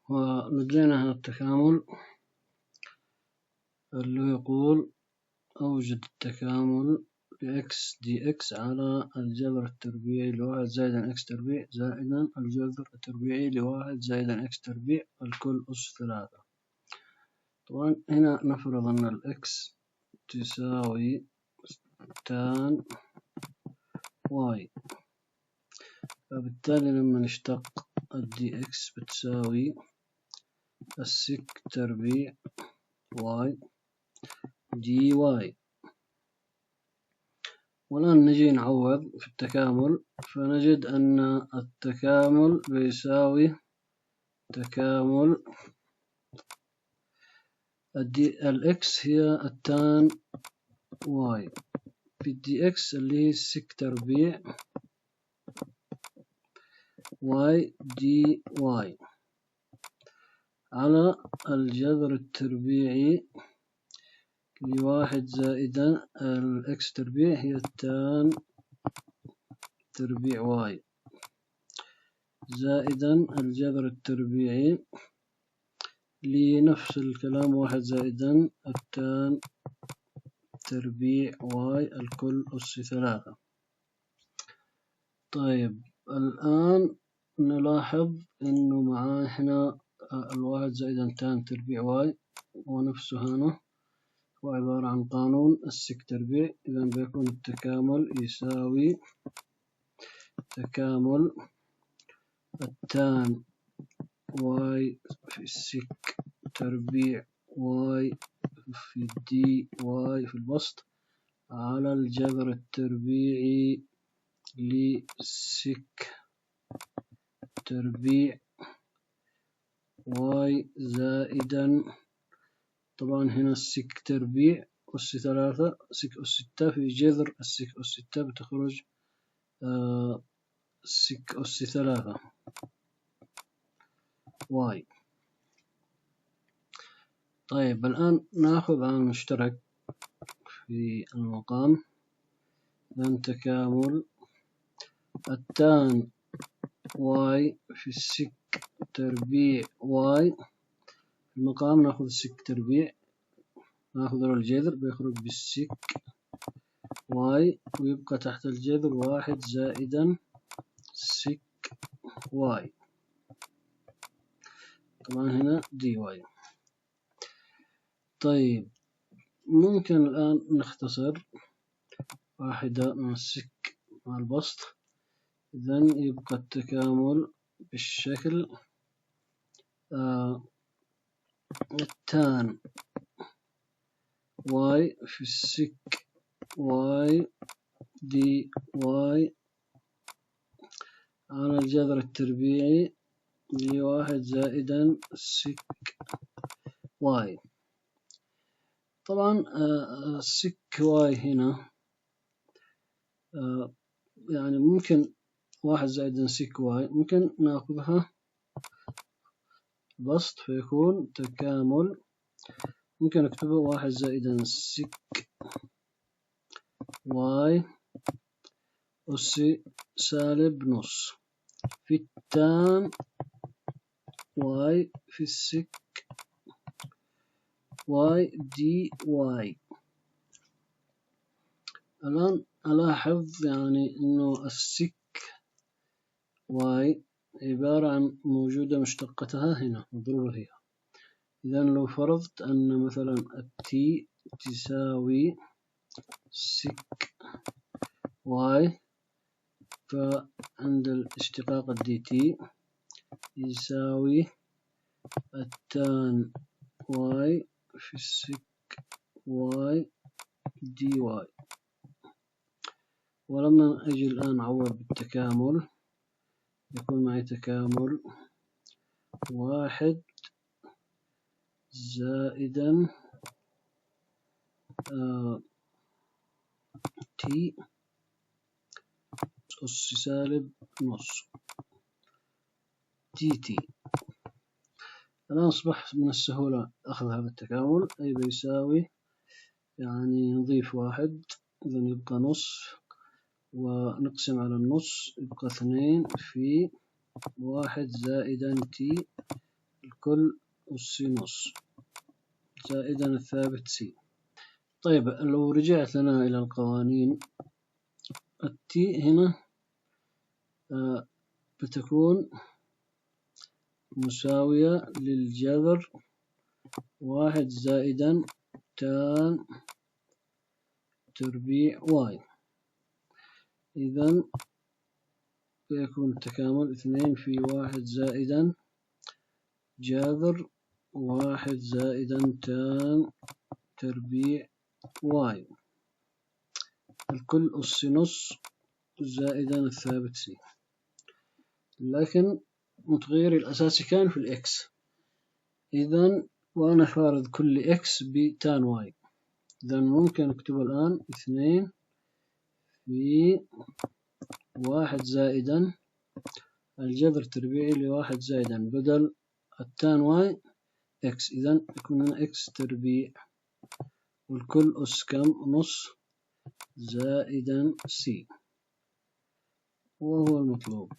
ولدينا هنا التكامل اللي يقول أوجد التكامل لإكس دي إكس على الجذر التربيعي لواحد زائدا إكس تربيع زائدا الجذر التربيعي لواحد زائدا إكس تربيع الكل أس 3. طبعا هنا نفرض أن الإكس تساوي تان واي، فبالتالي لما نشتق الدي إكس بتساوي السك تربيع واي دي واي. والآن نجي نعوض في التكامل، فنجد أن التكامل بيساوي تكامل الإكس هي التان واي في الدي إكس اللي هي سك تربيع واي دي واي على الجذر التربيعي لواحد زائدا الإكس تربيع هي التان تربيع واي زائدا الجذر التربيعي لنفس الكلام واحد زائدا التان تربيع واي الكل أس 3. طيب الآن نلاحظ إنه معاه هنا الواحد زائدا تان تربيع واي ونفسه هنا هو عبارة عن قانون السك تربيع، إذا بيكون التكامل يساوي تكامل التان واي في السك تربيع واي في دي واي في البسط على الجذر التربيعي لسك تربيع واي زائدا طبعا هنا السك تربيع أس 3 سك أس 6 في جذر السك أس 6 بتخرج سك أس 3 واي. طيب الآن نأخذ عن مشترك في المقام، من تكامل التان واي في السك تربيع واي في المقام نأخذ السك تربيع نأخذ الجذر بيخرج بالسك واي ويبقى تحت الجذر واحد زائدا سك واي، طبعا هنا دي واي. طيب ممكن الآن نختصر واحدة مع السك مع البسط، إذن يبقى التكامل بالشكل التان واي في السك واي دي واي على الجذر التربيعي لواحد زائدا سك واي. طبعا السك واي هنا يعني ممكن واحد زائدا سك واي ممكن نأخذها بسط فيكون تكامل، ممكن أكتبه واحد زائدا سك واي أس سالب نص في التان واي في السك واي دي واي. الآن ألاحظ يعني إنه السك واي عبارة عن موجودة مشتقتها هنا مضروبة فيها، إذا لو فرضت أن مثلا التي تساوي سك واي فعند الاشتقاق الدي تي يساوي التان واي في السك واي دي واي. ولما أجي الآن أعوض بالتكامل يكون معي تكامل واحد زائدا تي أس سالب نص دي تي. الآن أصبح من السهولة أخذ هذا التكامل، أي بيساوي يعني نضيف واحد إذا يبقى نص ونقسم على النص يبقى 2 في واحد زائدا تي الكل أس نص زائدا الثابت سي. طيب لو رجعت لنا إلى القوانين، التي هنا بتكون مساوية للجذر 1 زائدا تان تربيع واي. إذن بيكون التكامل 2 في 1 زائدا جذر 1 زائدا تان تربيع واي الكل أس نص زائدا الثابت سي. لكن متغير الأساسي كان في الإكس، إذن وأنا فارض كل إكس بتان واي، إذن ممكن أكتب الآن 2 في 1 زائدا الجذر التربيعي ل1 زائدا بدل التان واي إكس، إذن يكون هنا إكس تربيع والكل أس كم؟ نص زائدا سي، وهو المطلوب.